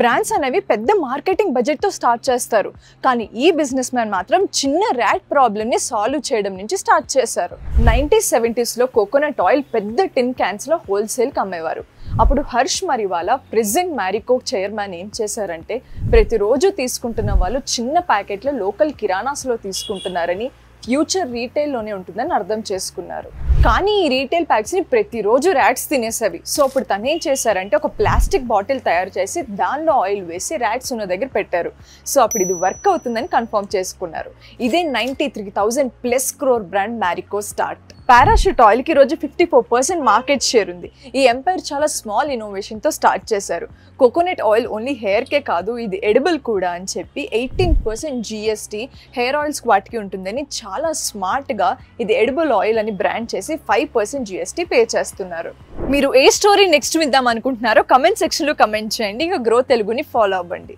Brands అనేవి పెద్ద marketing బడ్జెట్తో స్టార్ట్ చేస్తారు, కానీ ఈ బిజినెస్ మ్యాన్ మాత్రం చిన్న ర్యాట్ ప్రాబ్లమ్ని సాల్వ్ చేయడం నుంచి స్టార్ట్ చేశారు. 1970sలో కోకోనట్ ఆయిల్ పెద్ద టిన్ క్యాన్స్లో హోల్సేల్కి అమ్మేవారు. అప్పుడు హర్ష్ మరివాలా ప్రెసిడెంట్ మ్యారికోక్ చైర్మన్ ఏం చేశారంటే, ప్రతిరోజు తీసుకుంటున్న వాళ్ళు చిన్న ప్యాకెట్లో లోకల్ కిరాణాస్లో తీసుకుంటున్నారని, ఫ్యూచర్ రీటైల్లోనే ఉంటుందని అర్థం చేసుకున్నారు. కానీ ఈ రీటైల్ ప్యాక్స్ని ప్రతిరోజు ర్యాట్స్ తినేసేవి. సో అప్పుడు తను ఏం చేశారంటే ఒక ప్లాస్టిక్ బాటిల్ తయారు చేసి దానిలో ఆయిల్ వేసి ర్యాట్స్ ఉన్న దగ్గర పెట్టారు. సో అప్పుడు ఇది వర్క్ అవుతుందని కన్ఫర్మ్ చేసుకున్నారు. ఇదే 93,000+ crore brand Marico start. Parachute ఆయిల్కి ఈరోజు 54% మార్కెట్ షేర్ ఉంది. ఈ ఎంపైర్ చాలా స్మాల్ ఇన్నోవేషన్తో స్టార్ట్ చేశారు. కోకోనట్ ఆయిల్ ఓన్లీ హెయిర్కే కాదు, ఇది ఎడిబుల్ కూడా అని చెప్పి 18% GST హెయిర్ ఆయిల్స్ వాటికి ఉంటుందని చాలా స్మార్ట్గా ఇది ఎడిబుల్ ఆయిల్ అని బ్రాండ్ చేసి 5% GST పే చేస్తున్నారు. మీరు ఏ స్టోరీ నెక్స్ట్ విద్దాం అనుకుంటున్నారో కమెంట్ సెక్షన్లో కమెంట్ చేయండి. ఇక గ్రో తెలుగుని ఫాలో అవ్వండి.